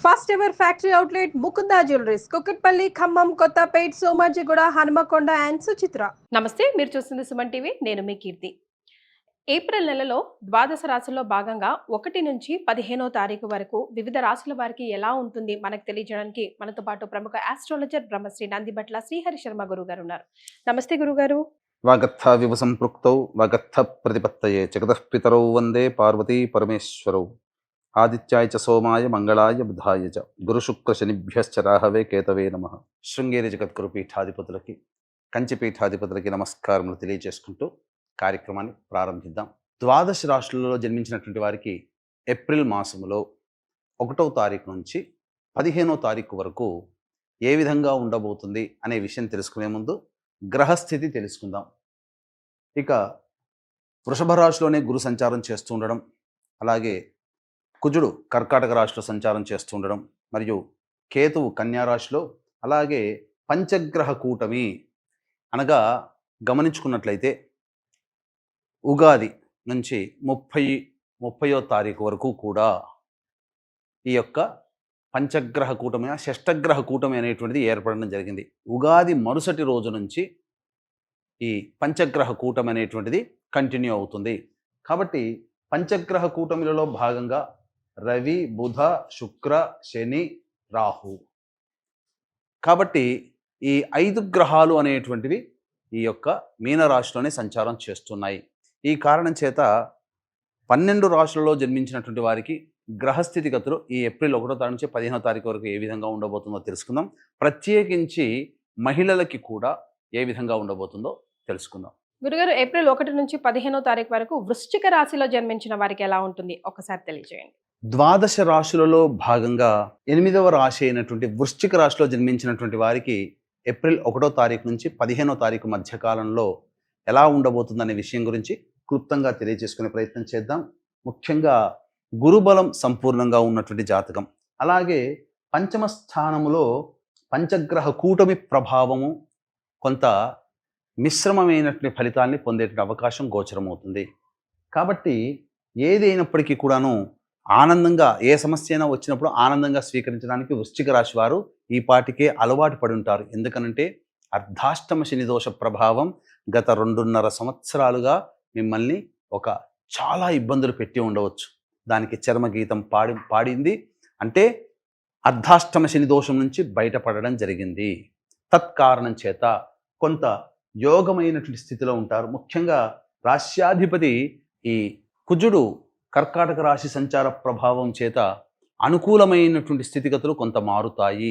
First ever factory outlet Mukunda jewelleries Kukatpally Khammam Kothapet Somajiguda Hanamkonda and Suchitra. నమస్తే, మీరు చూస్తుంది సుమన్ టీవీ. నేను మీ కీర్తి. ఏప్రిల్ నెలలో ద్వాదశ రాశుల్లో భాగంగా 1 నుంచి 15వ తారీఖు వరకు వివిధ రాశుల వారికి ఎలా ఉంటుంది మనకు తెలియజేయడానికి మనతో పాటు ప్రముఖ ఆస్ట్రాలజర్ బ్రహ్మశ్రీ నందిబట్ల శ్రీహరి శర్మ గురువు గారు ఉన్నారు. నమస్తే గురుగారు. వాగర్థ వివ సంపృక్తౌ వాగర్థ ప్రతిపత్తయే జగతః పితరౌ వందే పార్వతీ పరమేశ్వరౌ ఆదిత్యాయ చ సోమాయ మంగళాయ బుధాయ చ గురు శుక్ర శనిభ్యశ్చ రాహవే కేతవే నమః. శృంగేరి జగద్గురు పీఠాధిపతులకి కంచి పీఠాధిపతులకి నమస్కారములు తెలియజేసుకుంటూ కార్యక్రమాన్ని ప్రారంభిద్దాం. ద్వాదశ రాశులలో జన్మించినటువంటి వారికి ఏప్రిల్ మాసములో 1వ తారీఖు నుంచి 15వ తారీఖు వరకు ఏ విధంగా ఉండబోతుంది అనే విషయం తెలుసుకునే ముందు గ్రహస్థితి తెలుసుకుందాం. ఇక వృషభ రాశిలోనే గురు సంచారం చేస్తూ ఉండడం, అలాగే కుజుడు కర్కాటక రాశిలో సంచారం చేస్తూ ఉండడం, మరియు కేతువు కన్యా రాశిలో, అలాగే పంచగ్రహ కూటమి అనగా గమనించుకున్నట్లయితే ఉగాది నుంచి 30వ తారీఖు వరకు కూడా ఈ యొక్క పంచగ్రహ కూటమి షష్టగ్రహ కూటమి అనేటువంటిది ఏర్పడడం జరిగింది. ఉగాది మరుసటి రోజు నుంచి ఈ పంచగ్రహ కూటమి అనేటువంటిది కంటిన్యూ అవుతుంది. కాబట్టి పంచగ్రహ కూటమిలలో భాగంగా రవి, బుధ, శుక్ర, శని, రాహు, కాబట్టి ఈ 5 గ్రహాలు అనేటువంటివి ఈ యొక్క మీనరాశిలోనే సంచారం చేస్తున్నాయి. ఈ కారణం చేత 12 రాశులలో జన్మించినటువంటి వారికి గ్రహస్థితిగతులు ఈ ఏప్రిల్ 1వ తారీఖు నుంచి 15వ తారీఖు వరకు ఏ విధంగా ఉండబోతుందో తెలుసుకుందాం. ప్రత్యేకించి మహిళలకి కూడా ఏ విధంగా ఉండబోతుందో తెలుసుకుందాం. గురుగారు, ఏప్రిల్ 1 నుంచి 15వ తారీఖు వరకు వృశ్చిక రాశిలో జన్మించిన వారికి ఎలా ఉంటుంది ఒకసారి తెలియజేయండి. ద్వాదశ రాశులలో భాగంగా 8వ రాశి అయినటువంటి వృశ్చిక రాశిలో జన్మించినటువంటి వారికి ఏప్రిల్ 1వ తారీఖు నుంచి 15వ తారీఖు మధ్య కాలంలో ఎలా ఉండబోతుందనే విషయం గురించి క్లుప్తంగా తెలియజేసుకునే ప్రయత్నం చేద్దాం. ముఖ్యంగా గురుబలం సంపూర్ణంగా ఉన్నటువంటి జాతకం, అలాగే పంచమ స్థానములో పంచగ్రహ కూటమి ప్రభావము కొంత మిశ్రమమైనటువంటి ఫలితాల్ని పొందేటువంటి అవకాశం గోచరమవుతుంది. కాబట్టి ఏదైనప్పటికీ కూడాను ఆనందంగా, ఏ సమస్య అయినా వచ్చినప్పుడు ఆనందంగా స్వీకరించడానికి వృశ్చిక రాశి వారు ఈ పాటికే అలవాటు పడి ఉంటారు. ఎందుకనంటే అర్ధాష్టమ శని దోష ప్రభావం గత 2.5 సంవత్సరాలుగా మిమ్మల్ని చాలా ఇబ్బందులు పెట్టి ఉండవచ్చు. దానికి చర్మగీతం పాడింది అంటే అర్ధాష్టమ శని దోషం నుంచి బయటపడడం జరిగింది. తత్కారణం చేత కొంత యోగమైనటువంటి స్థితిలో ఉంటారు. ముఖ్యంగా రాశ్యాధిపతి ఈ కుజుడు కర్కాటక రాశి సంచార ప్రభావం చేత అనుకూలమైనటువంటి స్థితిగతులు కొంత మారుతాయి.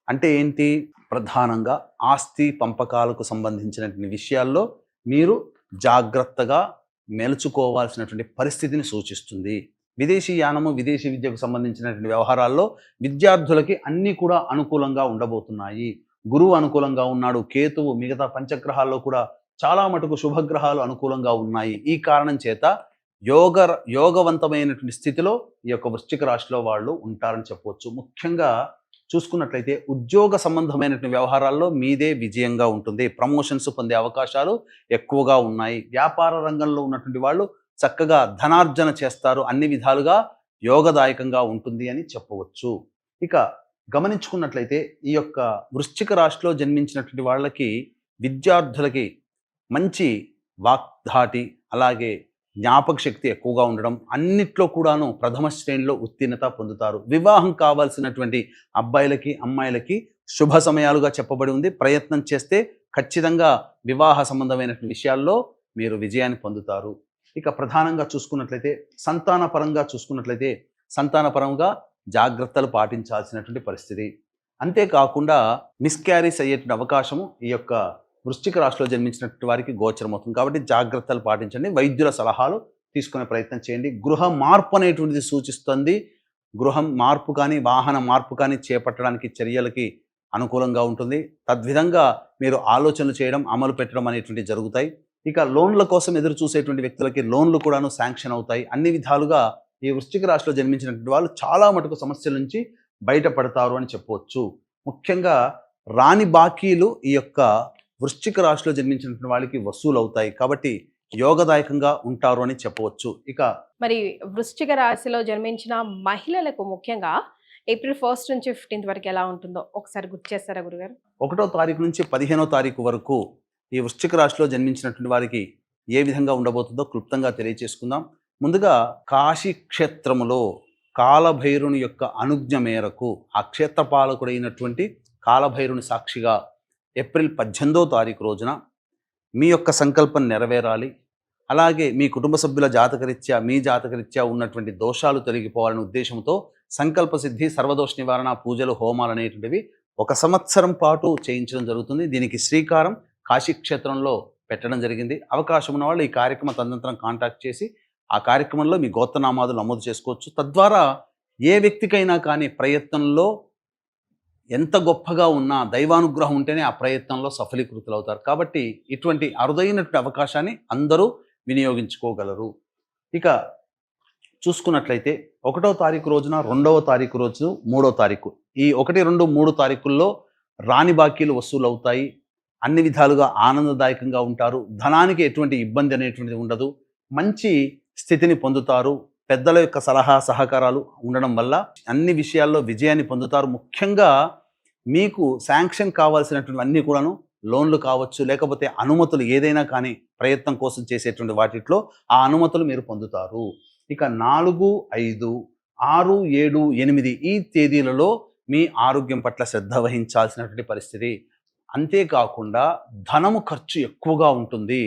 అంటే ఏంటి? ప్రధానంగా ఆస్తి పంపకాలకు సంబంధించినటువంటి విషయాల్లో మీరు జాగ్రత్తగా మెలుచుకోవాల్సినటువంటి పరిస్థితిని సూచిస్తుంది. విదేశీ యానము, విదేశీ విద్యకు సంబంధించినటువంటి వ్యవహారాల్లో విద్యార్థులకి అన్నీ కూడా అనుకూలంగా ఉండబోతున్నాయి. గురువు అనుకూలంగా ఉన్నాడు, కేతువు, మిగతా పంచగ్రహాల్లో కూడా చాలా మటుకు శుభగ్రహాలు అనుకూలంగా ఉన్నాయి. ఈ కారణం చేత యోగవంతమైనటువంటి స్థితిలో ఈ యొక్క వృశ్చిక రాశిలో వాళ్ళు ఉంటారని చెప్పవచ్చు. ముఖ్యంగా చూసుకున్నట్లయితే ఉద్యోగ సంబంధమైనటువంటి వ్యవహారాల్లో మీదే విజయంగా ఉంటుంది. ప్రమోషన్స్ పొందే అవకాశాలు ఎక్కువగా ఉన్నాయి. వ్యాపార రంగంలో ఉన్నటువంటి వాళ్ళు చక్కగా ధనార్జన చేస్తారు. అన్ని విధాలుగా యోగదాయకంగా ఉంటుంది అని చెప్పవచ్చు. ఇక గమనించుకున్నట్లయితే ఈ యొక్క వృశ్చిక రాశిలో జన్మించినటువంటి వాళ్ళకి, విద్యార్థులకి మంచి వాగ్ధాటి, అలాగే జ్ఞాపక శక్తి ఎక్కువగా ఉండడం, అన్నిట్లో కూడాను ప్రథమ శ్రేణిలో ఉత్తీర్ణత పొందుతారు. వివాహం కావాల్సినటువంటి అబ్బాయిలకి, అమ్మాయిలకి శుభ సమయాలుగా చెప్పబడి ఉంది. ప్రయత్నం చేస్తే ఖచ్చితంగా వివాహ సంబంధమైనటువంటి విషయాల్లో మీరు విజయాన్ని పొందుతారు. ఇక ప్రధానంగా చూసుకున్నట్లయితే సంతానపరంగా జాగ్రత్తలు పాటించాల్సినటువంటి పరిస్థితి. అంతేకాకుండా మిస్క్యారీస్ అయ్యేటువంటి అవకాశము ఈ యొక్క వృశ్చిక రాశిలో జన్మించినటువంటి వారికి గోచరమవుతుంది. కాబట్టి జాగ్రత్తలు పాటించండి. వైద్యుల సలహాలు తీసుకునే ప్రయత్నం చేయండి. గృహ మార్పు అనేటువంటిది సూచిస్తుంది. గృహం మార్పు కానీ, వాహన మార్పు కానీ చేపట్టడానికి చర్యలకి అనుకూలంగా ఉంటుంది. తద్విధంగా మీరు ఆలోచనలు చేయడం, అమలు పెట్టడం అనేటువంటివి జరుగుతాయి. ఇక లోన్ల కోసం ఎదురు చూసేటువంటి వ్యక్తులకి లోన్లు కూడాను శాంక్షన్ అవుతాయి. అన్ని విధాలుగా ఈ వృశ్చిక రాశిలో జన్మించినటువంటి వాళ్ళు చాలా మటుకు సమస్యల నుంచి బయటపడతారు అని చెప్పవచ్చు. ముఖ్యంగా రాని బాకీలు ఈ యొక్క వృశ్చిక రాశిలో జన్మించినటువంటి వాళ్ళకి వసూలు అవుతాయి. కాబట్టి యోగదాయకంగా ఉంటారు అని చెప్పవచ్చు. ఇక మరి వృశ్చిక రాశిలో జన్మించిన మహిళలకు ముఖ్యంగా ఏప్రిల్ 1 నుంచి 15 వరకు ఎలా ఉంటుందో ఒకసారి గుర్తు చేస్తారా గురుగారు? 1వ తారీఖు నుంచి 15వ తారీఖు వరకు ఈ వృశ్చిక రాశిలో జన్మించినటువంటి వారికి ఏ విధంగా ఉండబోతుందో క్లుప్తంగా తెలియచేసుకుందాం. ముందుగా కాశీ క్షేత్రములో కాలభైరుని యొక్క అనుజ్ఞ మేరకు ఆ క్షేత్ర పాలకుడైనటువంటి కాలభైరుని సాక్షిగా ఏప్రిల్ 18వ తారీఖు రోజున మీ యొక్క సంకల్పం నెరవేరాలి. అలాగే మీ కుటుంబ సభ్యుల జాతకరీత్యా మీ జాతకరీత్యా ఉన్నటువంటి దోషాలు తొలగిపోవాలనే ఉద్దేశంతో సంకల్ప సిద్ధి, సర్వదోష నివారణ పూజలు, హోమాలు అనేటువంటివి 1 సంవత్సరం పాటు చేయించడం జరుగుతుంది. దీనికి శ్రీకారం కాశీక్షేత్రంలో పెట్టడం జరిగింది. అవకాశం ఉన్న వాళ్ళు ఈ కార్యక్రమ తదనంతరం కాంటాక్ట్ చేసి ఆ కార్యక్రమంలో మీ గోత్రనామాదులు నమోదు చేసుకోవచ్చు. తద్వారా ఏ వ్యక్తికైనా కానీ ప్రయత్నంలో ఎంత గొప్పగా ఉన్నా దైవానుగ్రహం ఉంటేనే ఆ ప్రయత్నంలో సఫలీకృతులు అవుతారు. కాబట్టి ఇటువంటి అరుదైనటువంటి అవకాశాన్ని అందరూ వినియోగించుకోగలరు. ఇక చూసుకున్నట్లయితే 1వ తారీఖు రోజున, 2వ తారీఖు రోజు, 3వ తారీఖు ఈ 1, 2, 3 తారీఖుల్లో రాని బాకీలు వసూలు అవుతాయి. అన్ని విధాలుగా ఆనందదాయకంగా ఉంటారు. ధనానికి ఎటువంటి ఇబ్బంది అనేటువంటిది ఉండదు. మంచి స్థితిని పొందుతారు. పెద్దల యొక్క సలహా సహకారాలు ఉండడం వల్ల అన్ని విషయాల్లో విజయాన్ని పొందుతారు. ముఖ్యంగా మీకు శాంక్షన్ కావాల్సినటువంటి అన్నీ కూడాను లోన్లు కావచ్చు, లేకపోతే అనుమతులు ఏదైనా కానీ ప్రయత్నం కోసం చేసేటువంటి వాటిలో ఆ అనుమతులు మీరు పొందుతారు. ఇక 4, 5, 6, 7, 8 ఈ తేదీలలో మీ ఆరోగ్యం పట్ల శ్రద్ధ వహించాల్సినటువంటి పరిస్థితి. అంతేకాకుండా ధనము ఖర్చు ఎక్కువగా ఉంటుంది.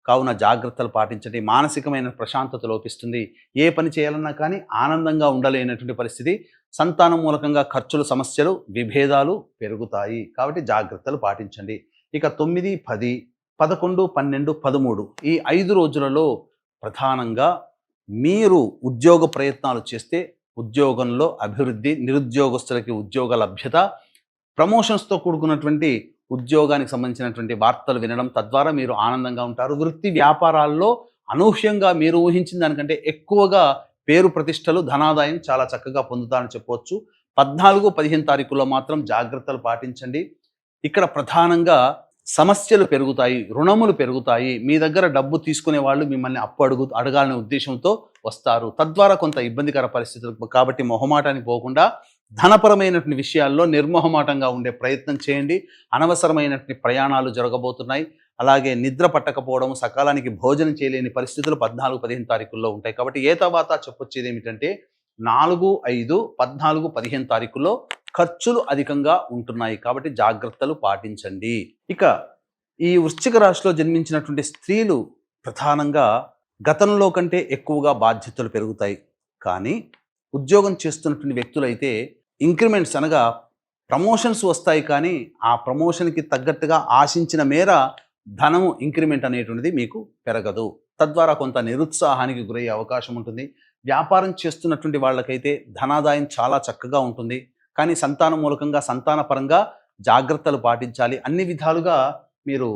కావున జాగ్రత్తలు పాటించండి. మానసికమైన ప్రశాంతత లోపిస్తుంది. ఏ పని చేయాలన్నా కానీ ఆనందంగా ఉండలేనటువంటి పరిస్థితి. సంతానం మూలకంగా ఖర్చులు, సమస్యలు, విభేదాలు పెరుగుతాయి. కాబట్టి జాగ్రత్తలు పాటించండి. ఇక 9, 10, 11, 12, 13 ఈ 5 రోజులలో ప్రధానంగా మీరు ఉద్యోగ ప్రయత్నాలు చేస్తే ఉద్యోగంలో అభివృద్ధి, నిరుద్యోగస్తులకి ఉద్యోగ లభ్యత, ప్రమోషన్స్తో కూడుకున్నటువంటి ఉద్యోగానికి సంబంధించినటువంటి వార్తలు వినడం, తద్వారా మీరు ఆనందంగా ఉంటారు. వృత్తి వ్యాపారాల్లో అనూహ్యంగా మీరు ఊహించిన దానికంటే ఎక్కువగా పేరు ప్రతిష్టలు, ధనాదాయం చాలా చక్కగా పొందుతారని చెప్పవచ్చు. 14, 15 తారీఖుల్లో మాత్రం జాగ్రత్తలు పాటించండి. ఇక్కడ ప్రధానంగా సమస్యలు పెరుగుతాయి, రుణములు పెరుగుతాయి. మీ దగ్గర డబ్బు తీసుకునే వాళ్ళు మిమ్మల్ని అడగాలనే ఉద్దేశంతో వస్తారు. తద్వారా కొంత ఇబ్బందికర పరిస్థితులు. కాబట్టి మొహమాటానికి పోకుండా ధనపరమైనటువంటి విషయాల్లో నిర్మోహమాటంగా ఉండే ప్రయత్నం చేయండి. అనవసరమైనటువంటి ప్రయాణాలు జరగబోతున్నాయి. అలాగే నిద్ర పట్టకపోవడం, సకాలానికి భోజనం చేయలేని పరిస్థితులు 14, 15 తారీఖుల్లో ఉంటాయి. కాబట్టి ఏ తర్వాత చెప్పొచ్చేది ఏమిటంటే 4, 5, 14, 15 తారీఖుల్లో ఖర్చులు అధికంగా ఉంటున్నాయి. కాబట్టి జాగ్రత్తలు పాటించండి. ఇక ఈ వృశ్చిక రాశిలో జన్మించినటువంటి స్త్రీలు ప్రధానంగా గతంలో కంటే ఎక్కువగా బాధ్యతలు పెరుగుతాయి. కానీ ఉద్యోగం చేస్తున్నటువంటి వ్యక్తులైతే ఇంక్రిమెంట్స్ అనగా ప్రమోషన్స్ వస్తాయి. కానీ ఆ ప్రమోషన్కి తగ్గట్టుగా ఆశించిన మేర ధనము ఇంక్రిమెంట్ అనేటువంటిది మీకు పెరగదు. తద్వారా కొంత నిరుత్సాహానికి గురయ్యే అవకాశం ఉంటుంది. వ్యాపారం చేస్తున్నటువంటి వాళ్ళకైతే ధనాదాయం చాలా చక్కగా ఉంటుంది. కానీ సంతానం మూలకంగా, సంతానపరంగా జాగ్రత్తలు పాటించాలి. అన్ని విధాలుగా మీరు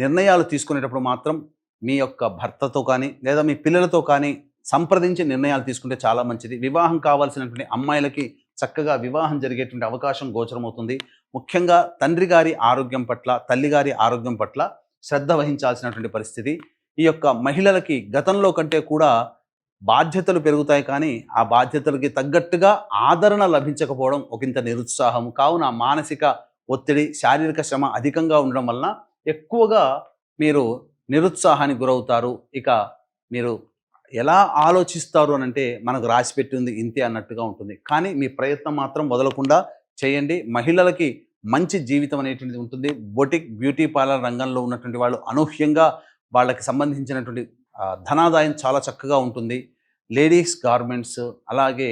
నిర్ణయాలు తీసుకునేటప్పుడు మాత్రం మీ యొక్క భర్తతో కానీ లేదా మీ పిల్లలతో కానీ సంప్రదించి నిర్ణయాలు తీసుకుంటే చాలా మంచిది. వివాహం కావాల్సినటువంటి అమ్మాయిలకి చక్కగా వివాహం జరిగేటువంటి అవకాశం గోచరమవుతుంది. ముఖ్యంగా తండ్రి గారి ఆరోగ్యం పట్ల, తల్లిగారి ఆరోగ్యం పట్ల శ్రద్ధ వహించాల్సినటువంటి పరిస్థితి. ఈ యొక్క మహిళలకి గతంలో కంటే కూడా బాధ్యతలు పెరుగుతాయి. కానీ ఆ బాధ్యతలకి తగ్గట్టుగా ఆదరణ లభించకపోవడం ఒకంత నిరుత్సాహం. కావున మానసిక ఒత్తిడి, శారీరక శ్రమ అధికంగా ఉండడం వలన ఎక్కువగా మీరు నిరుత్సాహానికి గురవుతారు. ఇక మీరు ఎలా ఆలోచిస్తారు అని అంటే మనకు రాసి పెట్టింది ఇంతే అన్నట్టుగా ఉంటుంది. కానీ మీ ప్రయత్నం మాత్రం వదలకుండా చేయండి. మహిళలకి మంచి జీవితం అనేటువంటిది ఉంటుంది. బొటిక్, బ్యూటీ పార్లర్ రంగంలో ఉన్నటువంటి వాళ్ళు అనూహ్యంగా వాళ్ళకి సంబంధించినటువంటి ధనాదాయం చాలా చక్కగా ఉంటుంది. లేడీస్ గార్మెంట్స్, అలాగే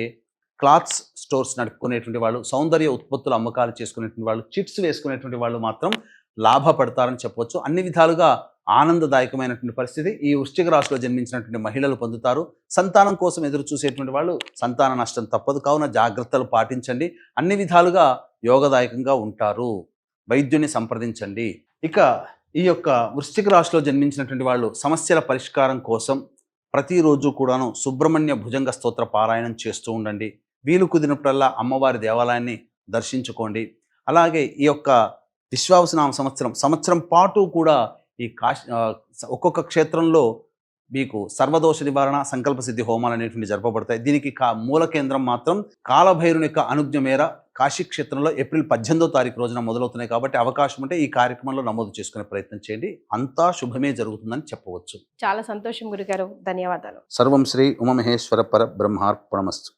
క్లాత్స్ స్టోర్స్ నడుపుకునేటువంటి వాళ్ళు, సౌందర్య ఉత్పత్తుల అమ్మకాలు చేసుకునేటువంటి వాళ్ళు, చిట్స్ వేసుకునేటువంటి వాళ్ళు మాత్రం లాభపడతారని చెప్పవచ్చు. అన్ని విధాలుగా ఆనందదాయకమైనటువంటి పరిస్థితి ఈ వృశ్చిక రాశిలో జన్మించినటువంటి మహిళలు పొందుతారు. సంతానం కోసం ఎదురు చూసేటువంటి వాళ్ళు సంతాన నష్టం తప్పదు. కావున జాగ్రత్తలు పాటించండి. అన్ని విధాలుగా యోగదాయకంగా ఉంటారు. వైద్యుని సంప్రదించండి. ఇక ఈ యొక్క వృశ్చిక రాశిలో జన్మించినటువంటి వాళ్ళు సమస్యల పరిష్కారం కోసం ప్రతిరోజు కూడాను సుబ్రహ్మణ్య భుజంగ స్తోత్ర పారాయణం చేస్తూ ఉండండి. వీలు కుదిరినప్పుడల్లా అమ్మవారి దేవాలయాన్ని దర్శించుకోండి. అలాగే ఈ యొక్క విశ్వావసునామ సంవత్సరం పాటు కూడా ఈ ఒక్కొక్క క్షేత్రంలో మీకు సర్వదోష నివారణ సంకల్ప సిద్ధి హోమాలు అనేటువంటి జరపబడతాయి. దీనికి మూల కేంద్రం మాత్రం కాలభైరుని యొక్క అనుజ్ఞ మేర కాశీ క్షేత్రంలో ఏప్రిల్ 18వ తారీఖు రోజున మొదలవుతున్నాయి. కాబట్టి అవకాశం ఉంటే ఈ కార్యక్రమంలో నమోదు చేసుకునే ప్రయత్నం చేయండి. అంతా శుభమే జరుగుతుందని చెప్పవచ్చు. చాలా సంతోషం గురుగారు, ధన్యవాదాలు. సర్వం శ్రీ ఉమామహేశ్వర పర బ్రహ్మార్పణమస్తు.